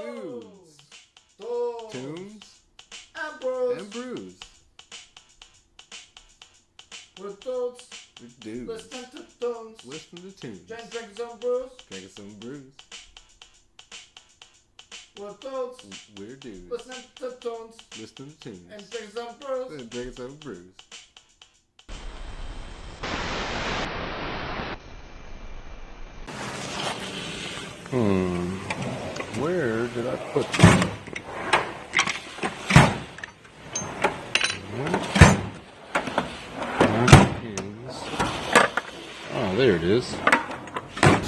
Dudes, tunes, and brews. and brews. We're dudes. We're dudes. Listen to tunes. Listen to tunes. Drinking some brews. Drinking some brews. We're dudes. We're dudes. Listening to tunes. Listening to tunes. And drinking some brews. And drinking some brews. Where did I put that? Oh, there it is.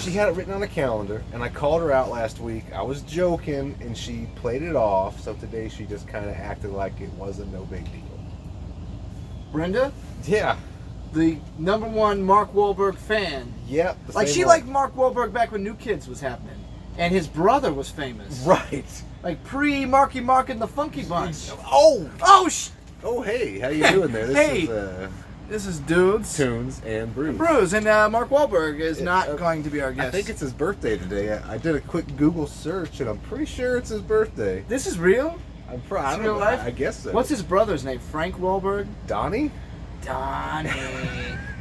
She had it written on the calendar, and I called her out last week. I was joking, and she played it off, so today she just kind of acted like it wasn't no big deal. Brenda, Yeah. the #1 Mark Wahlberg fan. Yep. Like, she liked Mark Wahlberg back when New Kids was happening. And his brother was famous. Right. Like pre-Marky Mark and the Funky Bunch. Oh! Oh, Hey, how you doing there? This is Dudes. Tunes and Brews. Brews, and Mark Wahlberg is not going to be our guest. I think it's his birthday today. I did a quick Google search, and I'm pretty sure it's his birthday. This is real? I don't know. Life? I guess so. What's his brother's name? Frank Wahlberg? Donnie? Donnie.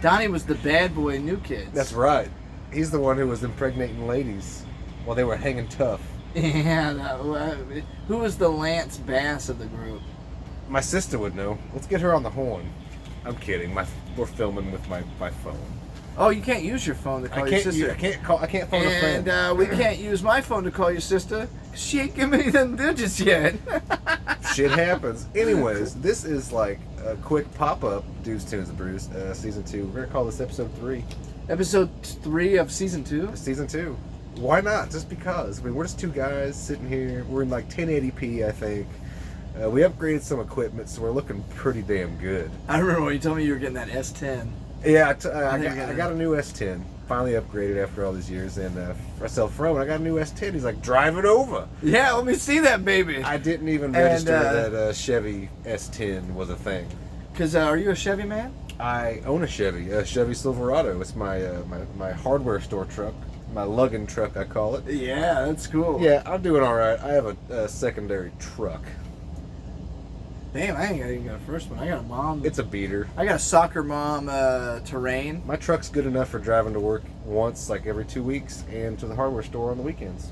Donnie was the bad boy in New Kids. That's right. He's the one who was impregnating ladies while they were hanging tough. Yeah. Who was the Lance Bass of the group? My sister would know. Let's get her on the horn. I'm kidding. We're filming with my phone. Oh, you can't use your phone to call your sister. I can't phone a friend. And we can't use my phone to call your sister because she ain't giving me them digits yet. Shit happens. Anyways, this is like a quick pop-up Dudes, Tunes, and Brews, Season 2. We're going to call this Episode 3. Episode 3 of Season 2? Season 2. Why not? Just because. I mean, we're just two guys sitting here. We're in like 1080p, I think. We upgraded some equipment, so we're looking pretty damn good. I remember when you told me you were getting that S10. Yeah, I got a new S10. Finally upgraded after all these years. And I tell Fro, I got a new S10. He's like, drive it over. Yeah, let me see that baby. I didn't even register that Chevy S10 was a thing. Because are you a Chevy man? I own a Chevy Silverado. It's my hardware store truck. My lugging truck, I call it. Yeah, that's cool. Yeah, I'm doing all right. I have a secondary truck. Damn, I ain't even got a first one. I got a mom. It's a beater. I got a soccer mom Terrain. My truck's good enough for driving to work once, like every 2 weeks, and to the hardware store on the weekends.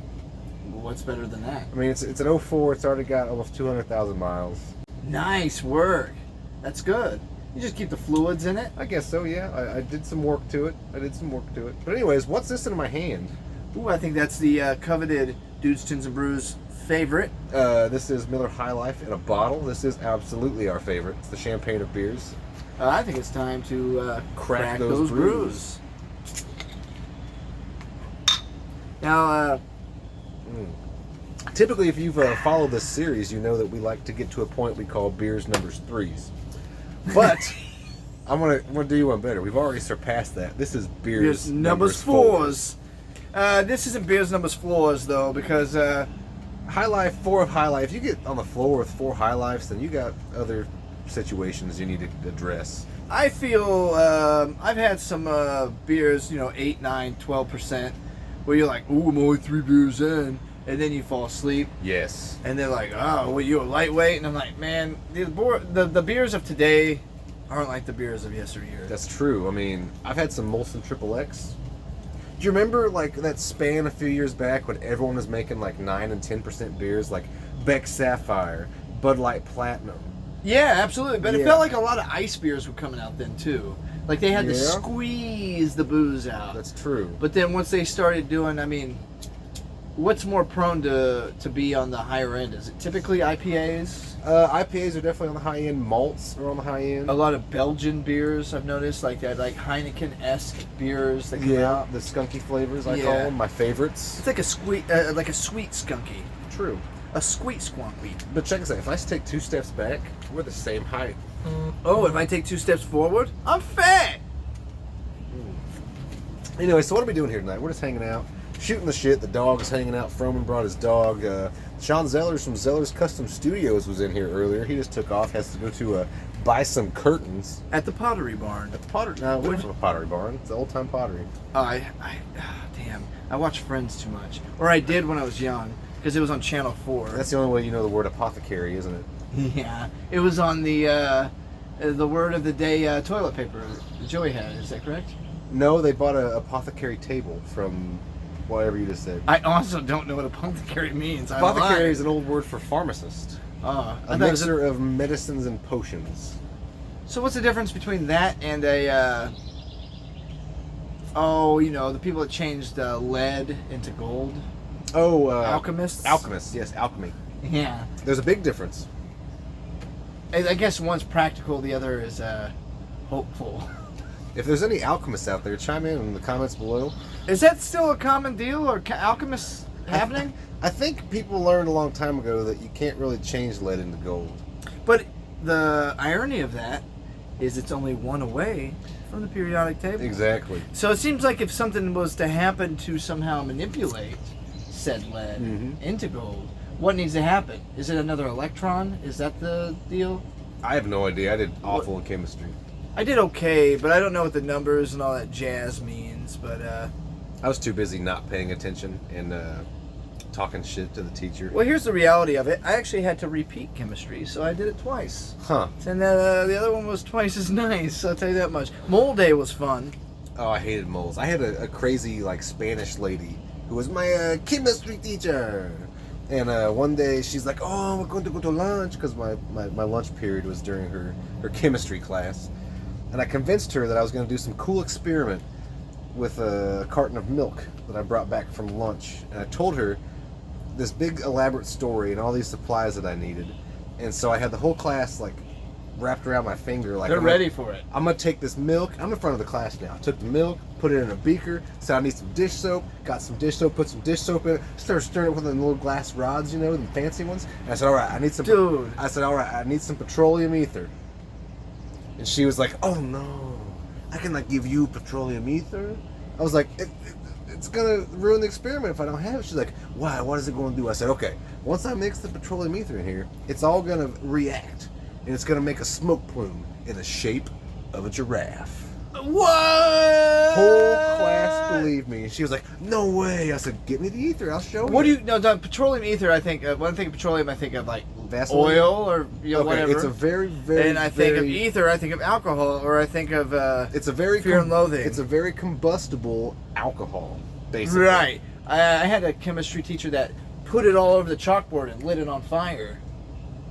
What's better than that? I mean, it's an 04. It's already got almost 200,000 miles. Nice work. That's good. You just keep the fluids in it. I guess so, yeah. I did some work to it. But anyways, what's this in my hand? Ooh, I think that's the coveted Dudes, Tunes, and Brews favorite. This is Miller High Life in a bottle. This is absolutely our favorite. It's the champagne of beers. I think it's time to crack those brews. Now, typically, if you've followed this series, you know that we like to get to a point we call beers numbers 3s. But I'm gonna do you one better. We've already surpassed that. This is beers numbers 4s. This isn't beers numbers 4s though, because High Life, 4 of High Life. If you get on the floor with 4 High Lifes, then you got other situations you need to address. I feel I've had some beers, 8, 9, 12%, where you're like, ooh, I'm only 3 beers in, and then you fall asleep. Yes. And they're like, oh, well, you're a lightweight, and I'm like, man, the beers of today aren't like the beers of yesteryear. That's true. I mean, I've had some Molson Triple X. Do you remember like that span a few years back when everyone was making like 9 and 10% beers, like Beck Sapphire, Bud Light Platinum? Yeah, absolutely. But it felt like a lot of ice beers were coming out then too. Like they had to squeeze the booze out. That's true. But then once they started doing, I mean, what's more prone to be on the higher end? Is it typically IPAs? IPAs are definitely on the high end. Malts are on the high end. A lot of Belgian beers I've noticed, like that, like Heineken-esque beers that come out. The skunky flavors I call them, my favorites. It's like a sweet skunky. True. A sweet skunky. But check this out. If I take 2 steps back, we're the same height. Oh, if I take 2 steps forward, I'm fat. Anyway, so what are we doing here tonight? We're just hanging out, shooting the shit. The dog is hanging out. Froman brought his dog. Sean Zellers from Zellers Custom Studios was in here earlier. He just took off. Has to go to buy some curtains at the Pottery Barn. At the Pottery? No, away from the Pottery Barn. It's the old time pottery. Damn. I watch Friends too much, or I did when I was young. because it was on Channel 4. That's the only way you know the word apothecary, isn't it? Yeah, it was on the word of the day toilet paper that Joey had. Is that correct? No, they bought an apothecary table from whatever you just said. I also don't know what apothecary means. Apothecary is an old word for pharmacist. A A mixer of medicines and potions. So what's the difference between that and a? The people that changed lead into gold. Oh, alchemists. Alchemists, yes, alchemy. Yeah. There's a big difference. I guess one's practical, the other is hopeful. If there's any alchemists out there, chime in the comments below. Is that still a common deal, or alchemists happening? I think people learned a long time ago that you can't really change lead into gold. But the irony of that is it's only one away from the periodic table. Exactly. So it seems like if something was to happen to somehow manipulate said lead into gold, what needs to happen? Is it another electron? Is that the deal? I have no idea. I did awful in chemistry. I did okay, but I don't know what the numbers and all that jazz means. But I was too busy not paying attention and talking shit to the teacher. well, here's the reality of it. I actually had to repeat chemistry, so I did it twice. Huh. And the other one was twice as nice, I'll tell you that much. Mole Day was fun. Oh, I hated moles. I had a crazy, Spanish lady who was my chemistry teacher. And one day she's like, oh, we're going to go to lunch, because my lunch period was during her chemistry class. And I convinced her that I was going to do some cool experiment with a carton of milk that I brought back from lunch. And I told her this big elaborate story and all these supplies that I needed. And so I had the whole class wrapped around my finger. They're ready for it. I'm going to take this milk. I'm in front of the class now. I took the milk, put it in a beaker, said I need some dish soap, got some dish soap, put some dish soap in it, started stirring it with the little glass rods, the fancy ones. And I said, all right, I need some... Dude. I said, all right, I need some petroleum ether. And she was like, oh no, I can give you petroleum ether? I was like, it's going to ruin the experiment if I don't have it. She's like, why? What is it going to do? I said, okay, once I mix the petroleum ether in here, it's all going to react. And it's going to make a smoke plume in the shape of a giraffe. What? Whole class believed me. And she was like, no way. I said, get me the ether. I'll show you. What do you... No, petroleum ether, I think... when I think of petroleum, I think of, Vaseline? oil or Okay, whatever. it's a very, very, And I think of ether, I think of alcohol, or I think of it's a very fear and loathing. It's a very combustible alcohol, basically. Right. I had a chemistry teacher that put it all over the chalkboard and lit it on fire,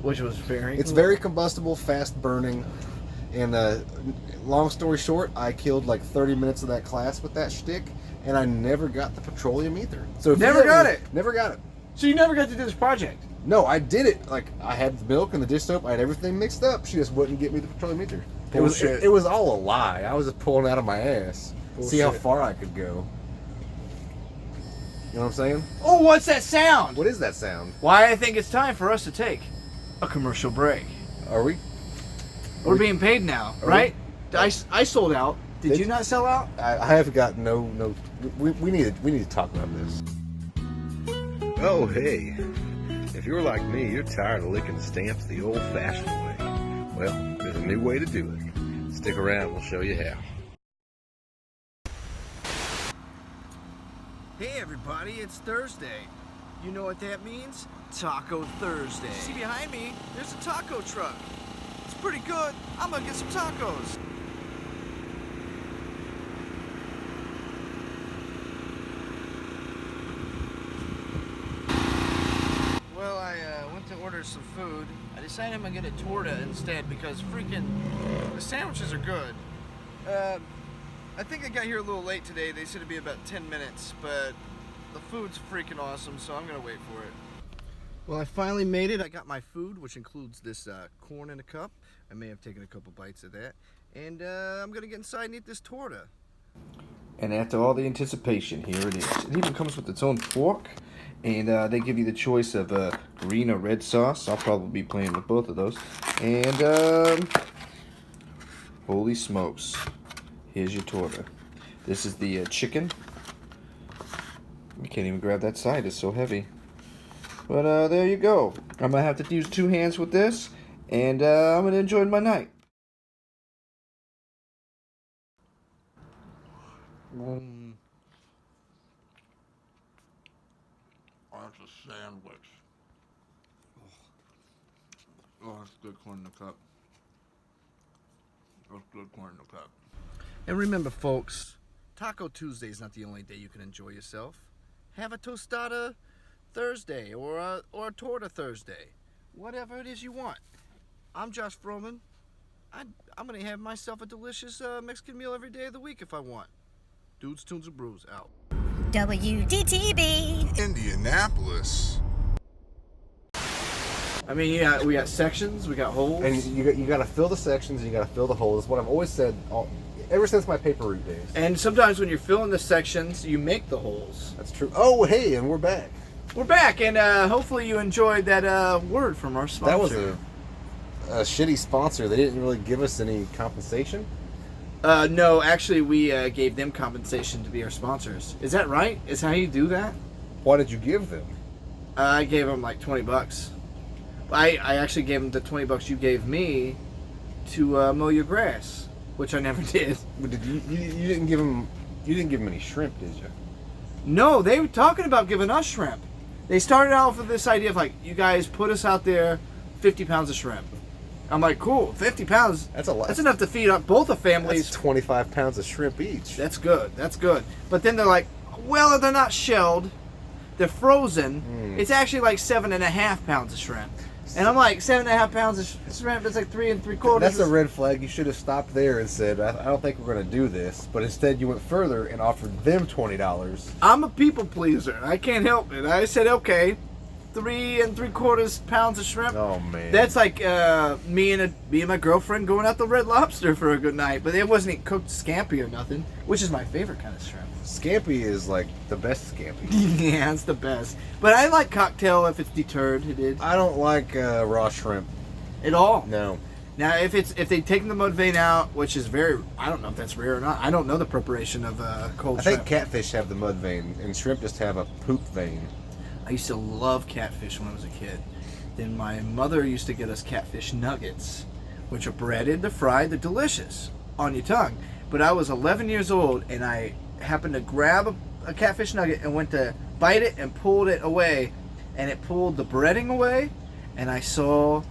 which was very It's cool. very combustible, fast burning, and long story short, I killed 30 minutes of that class with that shtick, and I never got the petroleum ether. So if Never got it? Never got it. So you never got to do this project? No, I did it. I had the milk and the dish soap. I had everything mixed up. She just wouldn't get me the petroleum ether. Bullshit. It was all a lie. I was just pulling out of my ass. See how Bullshit. far I could go. You know what I'm saying? Oh, what's that sound? What is that sound? Why I think it's time for us to take a commercial break. Are we? We're being paid now, right? I sold out. Did you not sell out? I have got no. We need to talk about this. Oh hey, if you're like me, you're tired of licking stamps the old-fashioned way. Well, there's a new way to do it. Stick around, we'll show you how. Hey everybody, it's Thursday. You know what that means? Taco Thursday. See behind me, there's a taco truck. It's pretty good. I'm gonna get some tacos. Well, I went to order some food. I decided I'm gonna get a torta instead because freaking the sandwiches are good. I think I got here a little late today. They said it'd be about 10 minutes, but the food's freaking awesome, so I'm gonna wait for it. Well, I finally made it. I got my food, which includes this corn in a cup. I may have taken a couple bites of that. And I'm gonna get inside and eat this torta. And after all the anticipation, here it is. It even comes with its own fork. And they give you the choice of green or red sauce. I'll probably be playing with both of those. And holy smokes. Here's your torta. This is the chicken. You can't even grab that side, it's so heavy. But there you go. I'm gonna have to use two hands with this, and I'm gonna enjoy my night. That's a sandwich. Oh, that's good corn in the cup. That's good corn in the cup. And remember, folks, Taco Tuesday is not the only day you can enjoy yourself. Have a tostada Thursday or a torta Thursday. Whatever it is you want. I'm Josh Froman. I'm going to have myself a delicious Mexican meal every day of the week if I want. Dudes, Tunes, and Brews out. WDTB. Indianapolis. I mean, yeah, we got sections, we got holes. And you got to fill the sections, and you got to fill the holes. That's what I've always said ever since my paper route days. And sometimes when you're filling the sections, you make the holes. That's true. Oh, hey, and we're back. We're back, and hopefully you enjoyed that word from our sponsor. That was a shitty sponsor. They didn't really give us any compensation. No, actually, we gave them compensation to be our sponsors. Is that right? Is how you do that? Why did you give them? I gave them like $20. I actually gave them the $20 you gave me to mow your grass, which I never did. But you didn't give them? You didn't give them any shrimp, did you? No, they were talking about giving us shrimp. They started out with this idea of like, you guys put us out there 50 pounds of shrimp. I'm like, cool, 50 pounds. That's a lot. That's enough to feed up both the families. That's 25 pounds of shrimp each. That's good. That's good. But then they're like, well, they're not shelled. They're frozen. It's actually like 7.5 pounds of shrimp. And I'm like, 7.5 pounds of shrimp, that's like 3 3/4. That's a red flag. You should have stopped there and said, I don't think we're going to do this. But instead you went further and offered them $20. I'm a people pleaser. I can't help it. I said, okay, 3 3/4 pounds of shrimp. Oh, man. That's like me and my girlfriend going out to Red Lobster for a good night. But it wasn't even cooked scampi or nothing, which is my favorite kind of shrimp. Scampi is like the best scampi. Yeah, it's the best. But I like cocktail if it's deterred. It is. I don't like raw shrimp. At all. No. Now, if they've taken the mud vein out, which is very, I don't know if that's rare or not. I don't know the preparation of cold shrimp. I think catfish have the mud vein, and shrimp just have a poop vein. I used to love catfish when I was a kid. Then my mother used to get us catfish nuggets, which are breaded, they're fried, they're delicious on your tongue. But I was 11 years old, and I happened to grab a catfish nugget and went to bite it and pulled it away, and it pulled the breading away, and I saw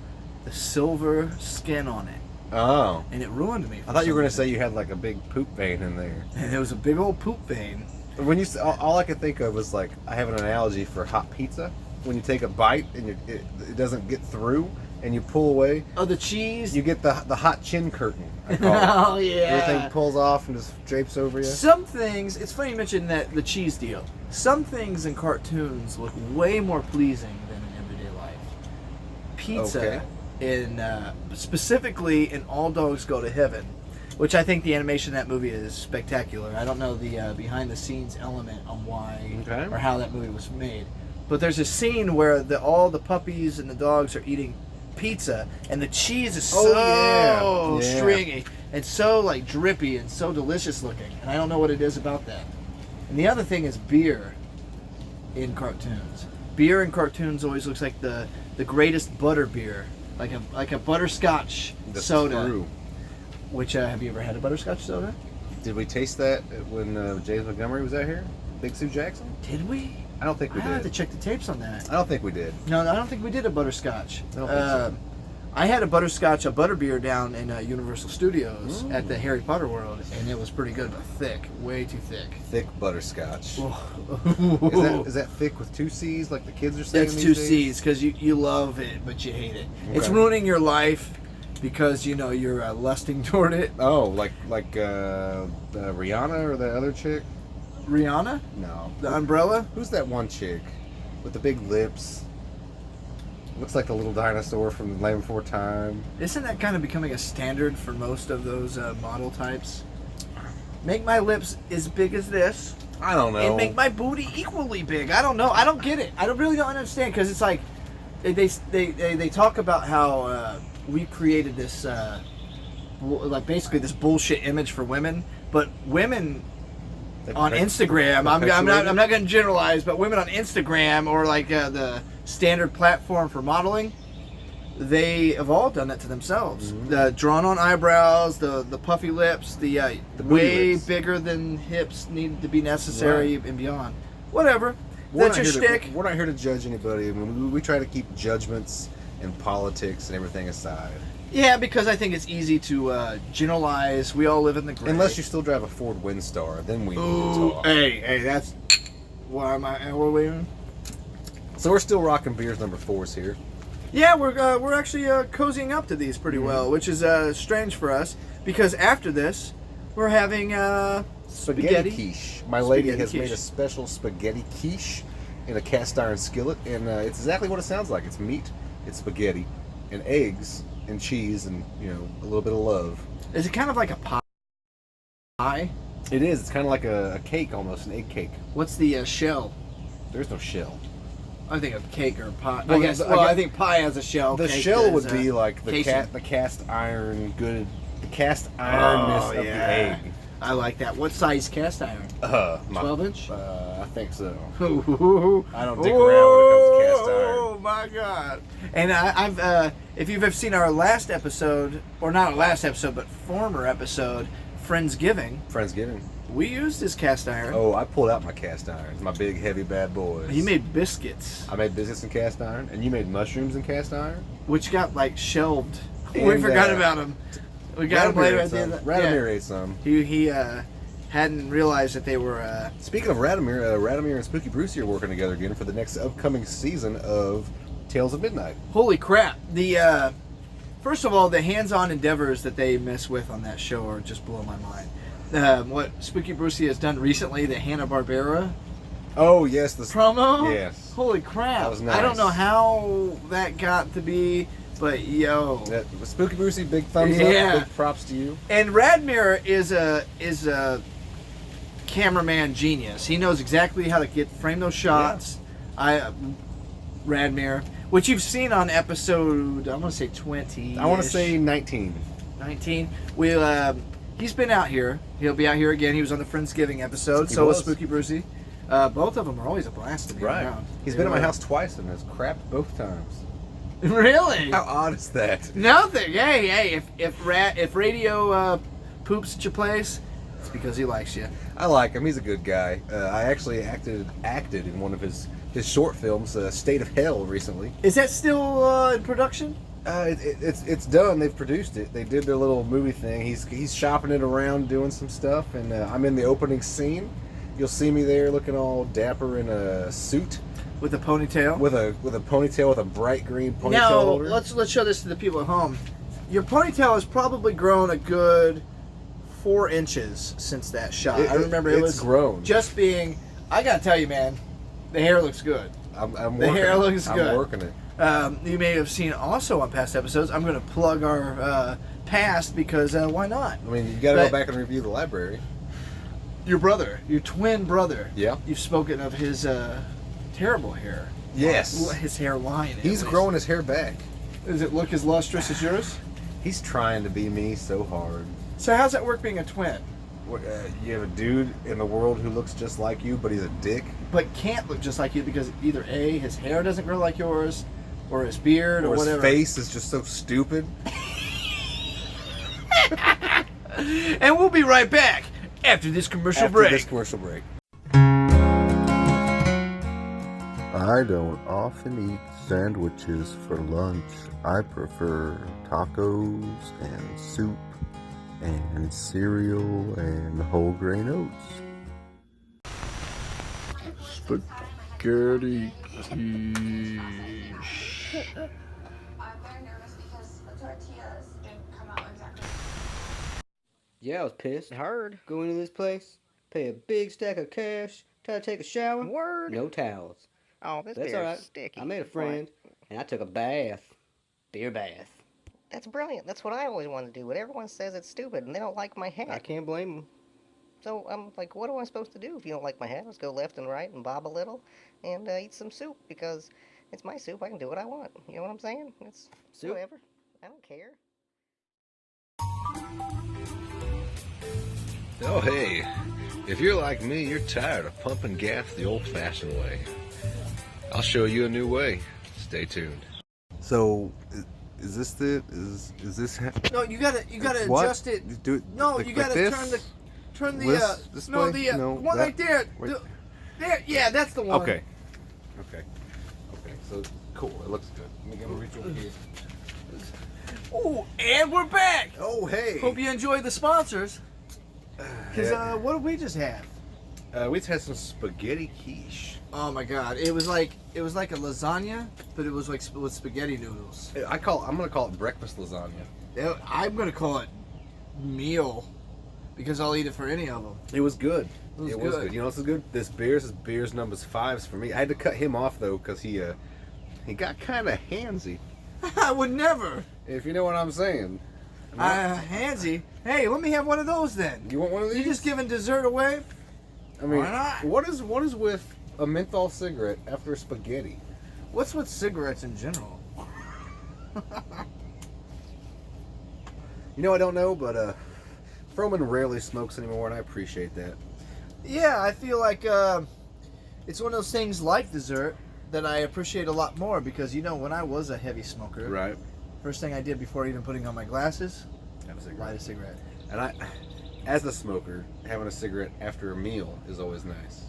the silver skin on it. Oh. And it ruined me. I thought you were going to say you had like a big poop vein in there. And there was a big old poop vein. When you all I could think of was like, I have an analogy for hot pizza. When you take a bite and it doesn't get through and you pull away. Oh, the cheese? You get the hot chin curtain. I call it. Oh, yeah. Everything pulls off and just drapes over you. Some things, it's funny you mentioned that, the cheese deal. Some things in cartoons look way more pleasing than in everyday life. Pizza, specifically in All Dogs Go to Heaven, which I think the animation in that movie is spectacular. I don't know the behind the scenes element on why or how that movie was made. But there's a scene where all the puppies and the dogs are eating pizza, and the cheese is so stringy and so like drippy and so delicious looking, and I don't know what it is about that. And the other thing is beer in cartoons. Beer in cartoons always looks like the greatest butter beer, like a butterscotch soda. True. Which have you ever had a butterscotch soda? Did we taste that when James Montgomery was out here? Big Sue Jackson? Did we? I don't think we I have to did. check the tapes on that. I don't think we did. No, I don't think we did a butterscotch. I don't think so. I had a butterbeer down in Universal Studios at the Harry Potter World, and it was pretty good, but thick, way too thick. Thick butterscotch. Oh. Is that thick with 2 C's like the kids are saying? That's these 2 days? C's because you love it, but you hate it. Okay. It's ruining your life because you're lusting toward it. Oh, like Rihanna or the other chick? Rihanna? No. The umbrella? Who's that one chick with the big lips? Looks like the little dinosaur from Land Before Time. Isn't that kind of becoming a standard for most of those model types? Make my lips as big as this. I don't know. And make my booty equally big. I don't know. I don't get it. I really don't understand because it's like they talk about how we created this like basically this bullshit image for women, but women on Instagram, I'm not going to generalize, but women on Instagram or like the standard platform for modeling, they have all done that to themselves. The drawn on eyebrows, the puffy lips, the way lips. bigger than hips need to be necessary and beyond. Whatever. That's your shtick? We're not here to judge anybody. I mean, we try to keep judgments and politics and everything aside. Yeah, because I think it's easy to generalize. We all live in the gray. Unless you still drive a Ford Windstar, then we need to talk. Hey, that's... Why am I... What are we in? So we're still rocking beers number 4s here. Yeah, we're actually cozying up to these pretty well, which is strange for us, because after this, we're having spaghetti quiche. My lady has made a special spaghetti quiche in a cast iron skillet, and it's exactly what it sounds like. It's meat, it's spaghetti, and eggs, and cheese, and a little bit of love. Is it kind of like a pie? It is. It's kind of like a cake, almost an egg cake. What's the shell? There's no shell. I think of cake or pie. Well, I think pie has a shell. The cake shell would be like the cast ironness of the egg. I like that. What size cast iron? 12-inch? I think so. I don't dick around when it comes to cast iron. Oh my god! And I've if you've seen our last episode, or not last episode, but former episode, Friendsgiving. We used his cast iron. Oh, I pulled out my cast irons, my big, heavy, bad boys. He made biscuits. I made biscuits in cast iron, and you made mushrooms in cast iron? Which got, shelved. And, we forgot about him. We got him later at the end. Radomir ate some. He hadn't realized that they were... Speaking of Radomir, Radomir and Spooky Brucey are working together again for the next upcoming season of Tales of Midnight. Holy crap. First of all, the hands-on endeavors that they mess with on that show are just blowing my mind. What Spooky Brucey has done recently, the Hanna-Barbera. Oh, yes. The promo? Yes. Holy crap. That was nice. I don't know how that got to be, but yo. Spooky Brucey, big thumbs up. Big props to you. And Radmir is a cameraman genius. He knows exactly how to frame those shots. Yeah. Radmir, which you've seen on episode, I want to say 20. I want to say 19. 19. He's been out here. He'll be out here again. He was on the Friendsgiving episode. So was Spooky Brucey. Both of them are always a blast to be around. He's been at my house twice and has crapped both times. Really? How odd is that? Nothing. Hey, if radio poops at your place, it's because he likes you. I like him. He's a good guy. I actually acted in one of his short films, State of Hell, recently. Is that still in production? It's done. They've produced it. They did their little movie thing. He's shopping it around, doing some stuff, and I'm in the opening scene. You'll see me there, looking all dapper in a suit with a ponytail. With a ponytail with a bright green ponytail holder. Now let's show this to the people at home. Your ponytail has probably grown a good 4 inches since that shot. I remember it was grown. Just being. I gotta tell you, man, the hair looks good. The hair looks good. I'm working it. You may have seen also on past episodes. I'm going to plug our past because why not? I mean, you got to go back and review the library. Your brother, your twin brother. Yeah. You've spoken of his terrible hair. Yes. His hairline. He's growing his hair back. Does it look as lustrous as yours? He's trying to be me so hard. So how's that work being a twin? You have a dude in the world who looks just like you, but he's a dick. But can't look just like you because either A, his hair doesn't grow like yours, or his beard, or whatever. His face is just so stupid. And we'll be right back after this commercial break. I don't often eat sandwiches for lunch. I prefer tacos and soup and cereal and whole grain oats. Spaghetti quiche. I'm very nervous because the tortillas didn't come out exactly. Yeah, I was pissed. Hard. Go into this place, pay a big stack of cash, try to take a shower. Word. No towels. Oh, this That's beer all right. is sticky. I made a friend, and I took a bath. Beer bath. That's brilliant. That's what I always want to do. But everyone says it's stupid, and they don't like my hat. I can't blame them. So I'm like, what am I supposed to do if you don't like my hat? Let's go left and right and bob a little and eat some soup because it's my soup. I can do what I want. You know what I'm saying? It's soup. Whatever. I don't care. Oh, hey. If you're like me, you're tired of pumping gas the old-fashioned way. I'll show you a new way. Stay tuned. So, is this this? No, you gotta What? adjust it. Do it. No, like, you gotta like turn the this no, way? the No, one that- right there. wait. There, yeah, that's the one. Okay. Okay. Okay, so cool. It looks good. Let me get a reach over here. Oh, and we're back. Oh, hey. Hope you enjoyed the sponsors. Because what did we just have? We just had some spaghetti quiche. Oh my god, it was like a lasagna, but it was like with spaghetti noodles. I'm gonna call it breakfast lasagna. I'm gonna call it meal because I'll eat it for any of them. It was good. It was good. You know what's good? This beer's number 5s for me. I had to cut him off though because he got kind of handsy. I would never. If you know what I'm saying. Handsy. Hey, let me have one of those then. You want one of these? You just giving dessert away? I mean, Why not? what is with a menthol cigarette after spaghetti? What's with cigarettes in general? You know, I don't know, but Froman rarely smokes anymore, and I appreciate that. Yeah, I feel like it's one of those things like dessert that I appreciate a lot more because, you know, when I was a heavy smoker, Right. first thing I did before even putting on my glasses, Have a cigarette. light a cigarette. And as a smoker, having a cigarette after a meal is always nice.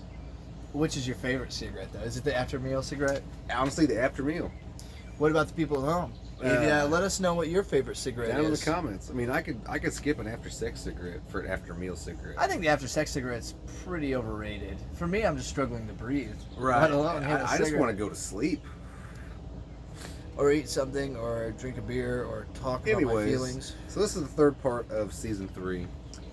Which is your favorite cigarette, though? Is it the after meal cigarette? Honestly, the after meal. What about the people at home? Let us know what your favorite cigarette Down in the is. comments. I mean, I could skip an after sex cigarette for an after meal cigarette. I think the after sex cigarette's pretty overrated. For me, I'm just struggling to breathe. Right. Let alone hit a I just cigarette. want to go to sleep. Or eat something, or drink a beer, or talk about my Anyways, feelings. so this is the third part of season 3,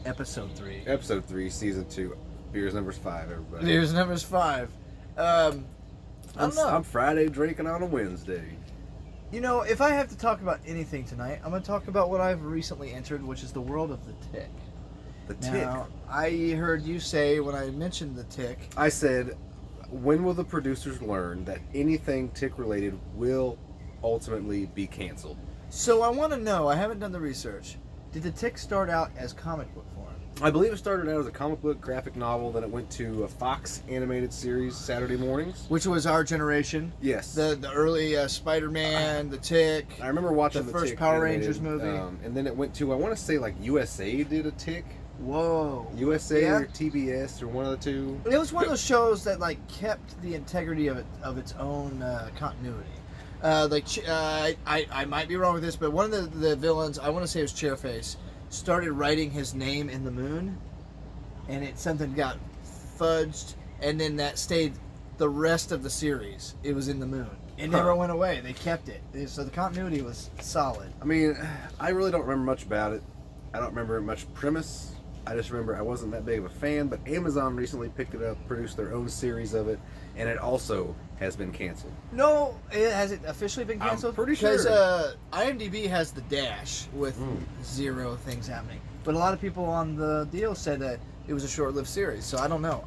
Episode 3. episode 3, season 2. Beers numbers 5, everybody. Here's number 5. I don't know. I'm Friday drinking on a Wednesday. You know, if I have to talk about anything tonight, I'm going to talk about what I've recently entered, which is the world of the tick. The tick. Now, I heard you say when I mentioned the tick, I said, when will the producers learn that anything tick related will ultimately be canceled? so I want to know, I haven't done the research, did the tick start out as comic book form? I believe it started out as a comic book graphic novel, then it went to a Fox animated series Saturday mornings. Which was our generation. Yes. The early Spider-Man, the Tick. I remember watching the the first Tick Power animated, Rangers movie. and then it went to, I want to say like USA did a Tick. Whoa. USA Yeah. or TBS or one of the two. It was one of those shows that like kept the integrity of its own continuity. I might be wrong with this, but one of the villains, I want to say it was Chairface, started writing his name in the moon, and something got fudged, and then that stayed the rest of the series. It was in the moon. It never went away. They kept it. So the continuity was solid. I mean, I really don't remember much about it. I don't remember much premise. I just remember I wasn't that big of a fan, but Amazon recently picked it up, produced their own series of it, and it also has been canceled. No, has it officially been canceled? I'm pretty sure. Because IMDb has the dash with 0 things happening. But a lot of people on the deal said that it was a short-lived series, so I don't know.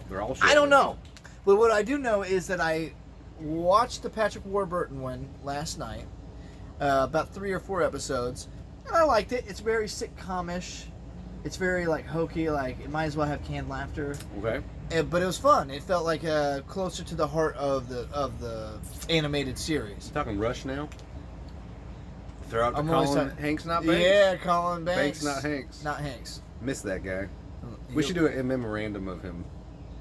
They're all I don't short-lived. know. But what I do know is that I watched the Patrick Warburton one last night, about 3 or 4 episodes, and I liked it. It's very sitcom-ish. It's very like hokey, like it might as well have canned laughter. Okay. But it was fun. It felt like closer to the heart of the animated series. Talking Rush now. Throw out to I'm always Colin talking- Hanks, not Banks. Yeah, Colin Banks. Banks, not Hanks. Not Hanks. Miss that guy. We should do a memorandum of him,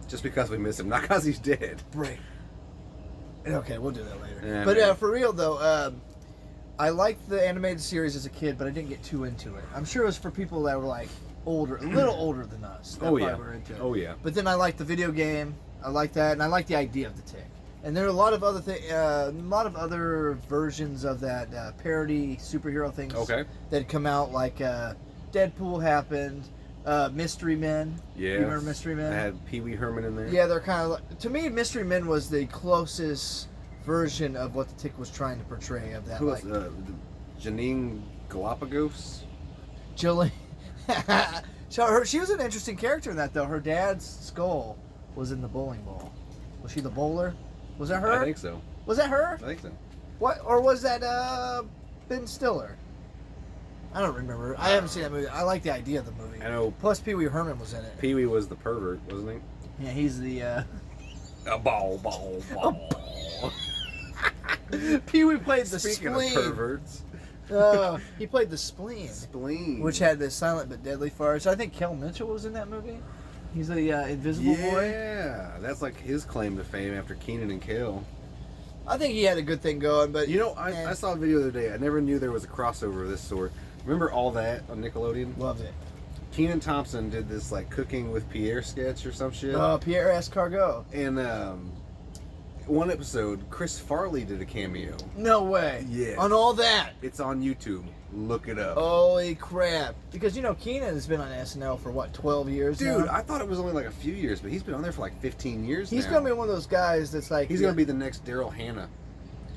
just because we miss him, not because he's dead. break. Okay, we'll do that later. Yeah, but man. for real though, I liked the animated series as a kid, but I didn't get too into it. I'm sure it was for people that were like older, a little olher than us. That Oh yeah. probably were into it. Oh yeah. But then I liked the video game. I liked that, and I liked the idea of the tick. And there are a lot of other other versions of that parody superhero things Okay. that had come out. Like Deadpool happened, Mystery Men. Yeah. You remember Mystery Men? I had Pee Wee Herman in there. Yeah, they're kind of like, to me, Mystery Men was the closest version of what the tick was trying to portray of that. Who Like was Janine Galapagos? Jillian. She was an interesting character in that though. Her dad's skull was in the bowling ball. Was she the bowler? Was that her? I think so. Was that her? I think so. What, or was that Ben Stiller? I don't remember. I haven't seen that movie. I like the idea of the movie. I know Plus, Pee Wee Herman was in it. Pee Wee was the pervert, wasn't he? Yeah, he's the. A ball. Pee Wee played the Speaking spleen. of perverts. He played the spleen, Spleen. which had the silent but deadly farts. I think Kel Mitchell was in that movie. He's the Invisible Boy. Yeah, that's like his claim to fame after Keenan and Kel. I think he had a good thing going, but You know, I saw a video the other day. I never knew there was a crossover of this sort. Remember All That on Nickelodeon? loved it. Keenan Thompson did this like cooking with Pierre sketch or some shit. Pierre Escargot. And one episode, Chris Farley did a cameo. No way. Yes. On All That. It's on YouTube. Look it up. Holy crap. Because, you know, Keenan has been on SNL for, what, 12 years Dude, now? I thought it was only like a few years, but he's been on there for like 15 years He's now. going to be one of those guys that's like... He's going to be the next Daryl Hannah.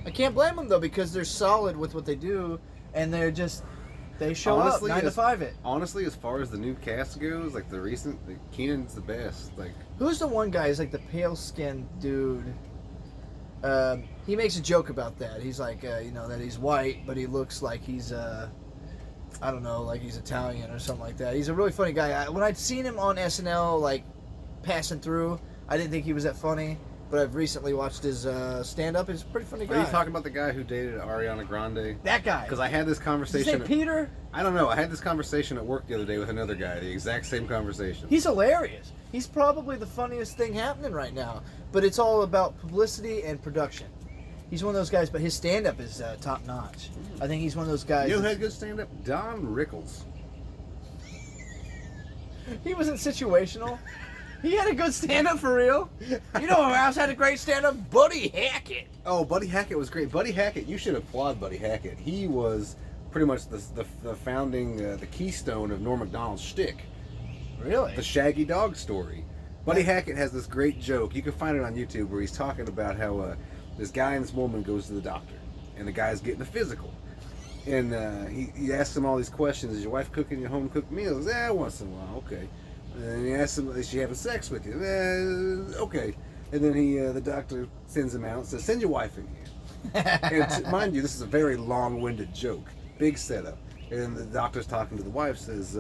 I can't blame them, though, because they're solid with what they do, and they're just... They show up 9 to 5 it. Honestly, as far as the new cast goes, like the recent... Keenan's the best. Like, Who's the one guy? He's like the pale-skinned dude. He makes a joke about that. He's like, you know, that he's white, but he looks like he's... I don't know, like he's Italian or something like that. He's a really funny guy. When I'd seen him on SNL, like, passing through, I didn't think he was that funny, but I've recently watched his stand-up. He's a pretty funny guy. Are you talking about the guy who dated Ariana Grande? That guy. Because I had this Is his conversation... name Peter? I don't know. I had this conversation at work the other day with another guy. The exact same conversation. He's hilarious. He's probably the funniest thing happening right now, but it's all about publicity and production. He's one of those guys, but his stand-up is top-notch. I think he's one of those guys... You know who had good stand-up? Don Rickles. He wasn't situational. He had a good stand-up for real. You know who else had a great stand-up? Buddy Hackett. Oh, Buddy Hackett was great. Buddy Hackett, you should applaud Buddy Hackett. He was pretty much the founding, the keystone of Norm Macdonald's shtick. Really? The Shaggy Dog story. Buddy Hackett has this great joke. You can find it on YouTube where he's talking about how this guy and this woman goes to the doctor, and the guy's getting a physical. And he asks him all these questions. Is your wife cooking your home-cooked meals? Once in a while, okay. And then he asks him, is she having sex with you? Okay. And then the doctor sends him out and says, send your wife in here. And mind you, this is a very long-winded joke. Big setup. And the doctor's talking to the wife, says,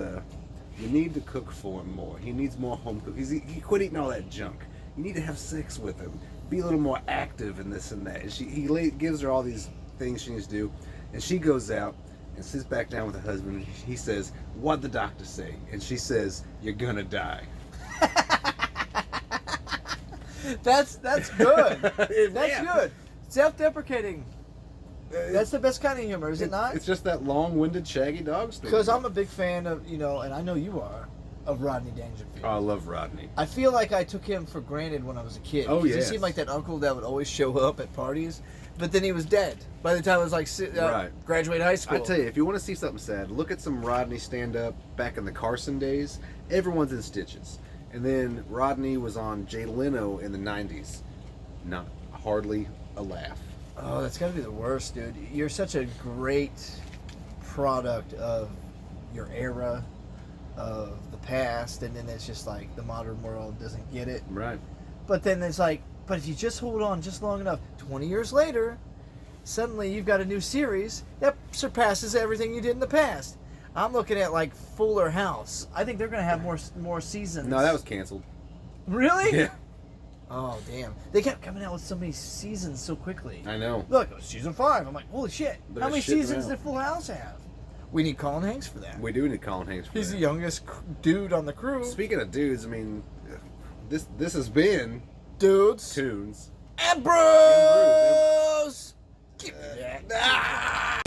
you need to cook for him more. He needs more home cook. He quit eating all that junk. You need to have sex with him. Be a little more active in this and that. And he gives her all these things she needs to do. And she goes out and sits back down with her husband. And he says, what'd the doctor say? And she says, you're gonna die. That's good. That's Yeah. good. Self-deprecating. That's the best kind of humor, is it not? It's just that long-winded Shaggy Dog story. Because I'm a big fan of, you know, and I know you are, of Rodney Dangerfield. Oh, I love Rodney. I feel like I took him for granted when I was a kid. Oh, 'cause yes. He seemed like that uncle that would always show up at parties, but then he was dead by the time I was like Right. graduate high school. I tell you, if you want to see something sad, look at some Rodney stand-up back in the Carson days. Everyone's in stitches. And then Rodney was on Jay Leno in the 90s. Not hardly a laugh. Oh, that's got to be the worst, dude. You're such a great product of your era, of the past, and then it's just like the modern world doesn't get it. Right. But then it's like, but if you just hold on just long enough, 20 years later, suddenly you've got a new series that surpasses everything you did in the past. I'm looking at like Fuller House. I think they're going to have more seasons. No, that was canceled. Really? Yeah. Oh, damn. They kept coming out with so many seasons so quickly. I know. Look, it was season 5. I'm like, holy shit. They're How many shitting seasons out. did Full House have? We need Colin Hanks for that. We do need Colin Hanks for He's that. the youngest dude on the crew. Speaking of dudes, I mean, this has been Dudes. Tunes. And Bros! Give me that. Ah!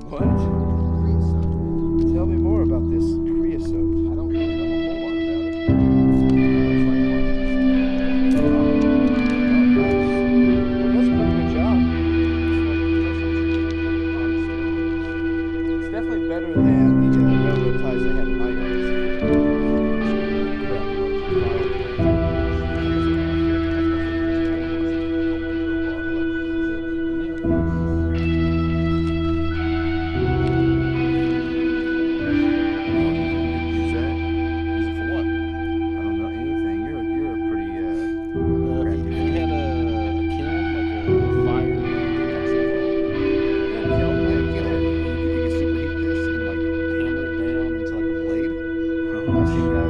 What? Tell me more about this creosote. I don't really know a whole lot about it. Well, that's watching, guys.